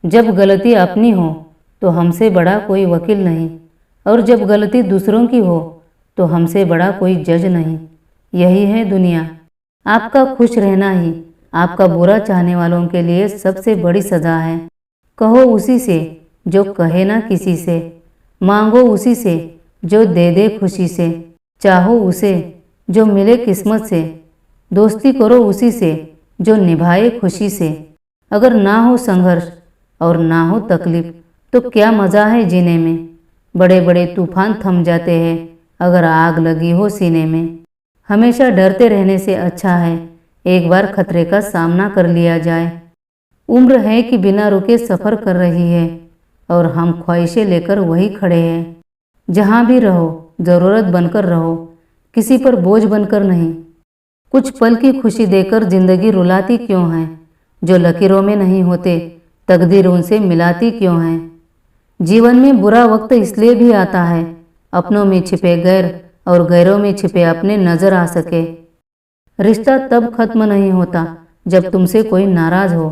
जब गलती अपनी हो तो हमसे बड़ा कोई वकील नहीं, और जब गलती दूसरों की हो तो हमसे बड़ा कोई जज नहीं। यही है दुनिया। आपका खुश रहना ही आपका बुरा चाहने वालों के लिए सबसे बड़ी सज़ा है। कहो उसी से जो कहे ना किसी से, मांगो उसी से जो दे दे खुशी से, चाहो उसे जो मिले किस्मत से, दोस्ती करो उसी से जो निभाए खुशी से। अगर ना हो संघर्ष और ना हो तकलीफ तो क्या मज़ा है जीने में। बड़े बड़े तूफान थम जाते हैं अगर आग लगी हो सीने में। हमेशा डरते रहने से अच्छा है एक बार खतरे का सामना कर लिया जाए। उम्र है कि बिना रुके सफ़र कर रही है और हम ख्वाहिशें लेकर वही खड़े हैं। जहाँ भी रहो ज़रूरत बनकर रहो, किसी पर बोझ बनकर नहीं। कुछ पल की खुशी देकर ज़िंदगी रुलाती क्यों है। जो लकीरों में नहीं होते तकदीर उनसे मिलाती क्यों है। जीवन में बुरा वक्त इसलिए भी आता है अपनों में छिपे गैर और गैरों में छिपे अपने नजर आ सके। रिश्ता तब खत्म नहीं होता जब तुमसे कोई नाराज हो।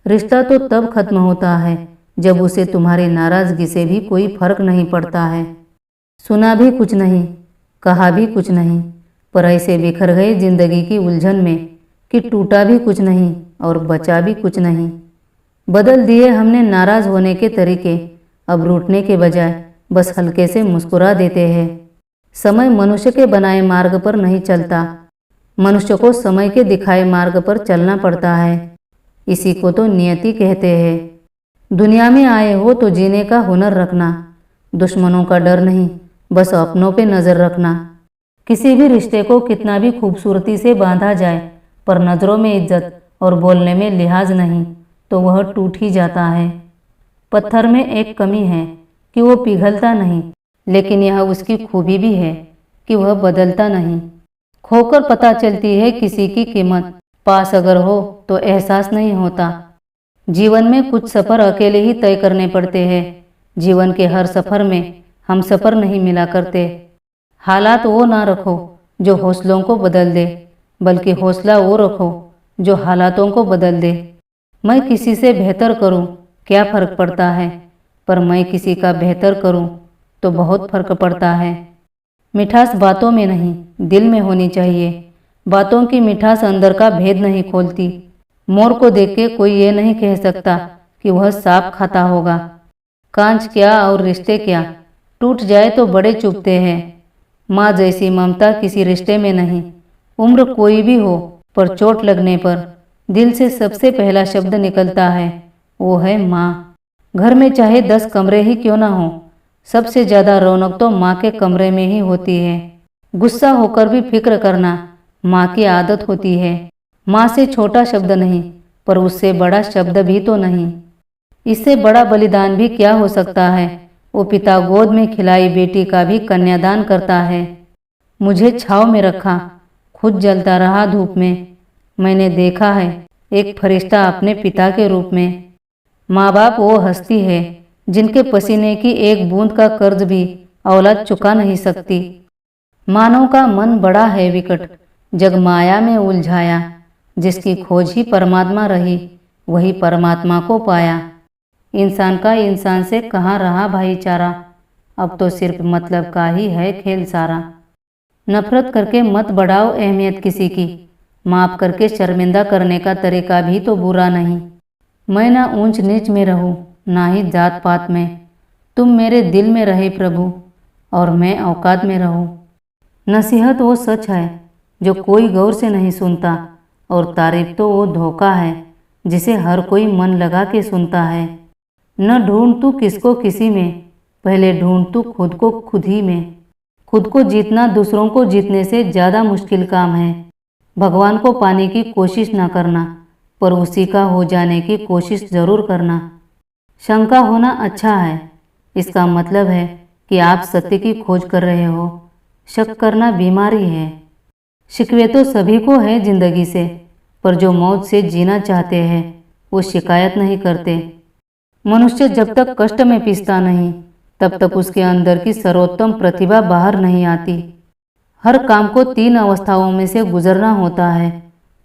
रिश्ता तो तब खत्म होता है जब उसे तुम्हारी नाराजगी से भी कोई फर्क नहीं पड़ता है। सुना भी कुछ नहीं, कहा भी कुछ नहीं, पर ऐसे बिखर गए जिंदगी की उलझन में कि टूटा भी कुछ नहीं और बचा भी कुछ नहीं। बदल दिए हमने नाराज होने के तरीके, अब रूठने के बजाय बस हल्के से मुस्कुरा देते हैं। समय मनुष्य के बनाए मार्ग पर नहीं चलता, मनुष्य को समय के दिखाए मार्ग पर चलना पड़ता है। इसी को तो नियति कहते हैं। दुनिया में आए हो तो जीने का हुनर रखना, दुश्मनों का डर नहीं, बस अपनों पे नज़र रखना। किसी भी रिश्ते को कितना भी खूबसूरती से बांधा जाए, पर नज़रों में इज्जत और बोलने में लिहाज नहीं तो वह टूट ही जाता है। पत्थर में एक कमी है कि वो पिघलता नहीं, लेकिन यह उसकी खूबी भी है कि वह बदलता नहीं। खोकर पता चलती है किसी की कीमत, पास अगर हो तो एहसास नहीं होता। जीवन में कुछ सफ़र अकेले ही तय करने पड़ते हैं। जीवन के हर सफ़र में हम सफ़र नहीं मिला करते। हालात वो ना रखो जो हौसलों को बदल दे, बल्कि हौसला वो रखो जो हालातों को बदल दे। मैं किसी से बेहतर करूं क्या फ़र्क पड़ता है, पर मैं किसी का बेहतर करूं तो बहुत फ़र्क पड़ता है। मिठास बातों में नहीं दिल में होनी चाहिए। बातों की मिठास अंदर का भेद नहीं खोलती। मोर को देख के कोई ये नहीं कह सकता कि वह सांप खाता होगा। कांच क्या और रिश्ते क्या, टूट जाए तो बड़े चुभते हैं। माँ जैसी ममता किसी रिश्ते में नहीं। उम्र कोई भी हो, पर चोट लगने पर दिल से सबसे पहला शब्द निकलता है, वो है माँ। घर में चाहे 10 कमरे ही क्यों ना हो, सबसे ज़्यादा रौनक तो माँ के कमरे में ही होती है। गुस्सा होकर भी फिक्र करना माँ की आदत होती है। माँ से छोटा शब्द नहीं, पर उससे बड़ा शब्द भी तो नहीं। इससे बड़ा बलिदान भी क्या हो सकता है। वो पिता गोद में खिलाई बेटी का भी कन्यादान करता है। मुझे छाँव में रखा, खुद जलता रहा धूप में। मैंने देखा है एक फरिश्ता अपने पिता के रूप में। माँ बाप वो हस्ती है जिनके पसीने की एक बूंद का कर्ज भी औलाद चुका नहीं सकती। मानव का मन बड़ा है विकट, जग माया में उलझाया। जिसकी खोज ही परमात्मा रही, वही परमात्मा को पाया। इंसान का इंसान से कहाँ रहा भाईचारा, अब तो सिर्फ मतलब का ही है खेल सारा। नफरत करके मत बढ़ाओ अहमियत किसी की, माफ़ करके शर्मिंदा करने का तरीका भी तो बुरा नहीं। मैं ना ऊंच नीच में रहूं, ना ही जात पात में। तुम मेरे दिल में रहे प्रभु, और मैं औकात में रहूं। नसीहत वो सच है जो कोई गौर से नहीं सुनता, और तारीफ तो वो धोखा है जिसे हर कोई मन लगा के सुनता है। न ढूंढ तू किसको किसी में, पहले ढूंढ तू खुद को खुद ही में। खुद को जीतना दूसरों को जीतने से ज़्यादा मुश्किल काम है। भगवान को पाने की कोशिश न करना, पर उसी का हो जाने की कोशिश ज़रूर करना। शंका होना अच्छा है, इसका मतलब है कि आप सत्य की खोज कर रहे हो। शक करना बीमारी है। शिकवे तो सभी को है जिंदगी से, पर जो मौत से जीना चाहते हैं वो शिकायत नहीं करते। मनुष्य जब तक कष्ट में पिसता नहीं, तब तक उसके अंदर की सर्वोत्तम प्रतिभा बाहर नहीं आती। हर काम को 3 अवस्थाओं में से गुजरना होता है,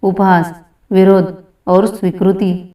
उपहास, विरोध और स्वीकृति।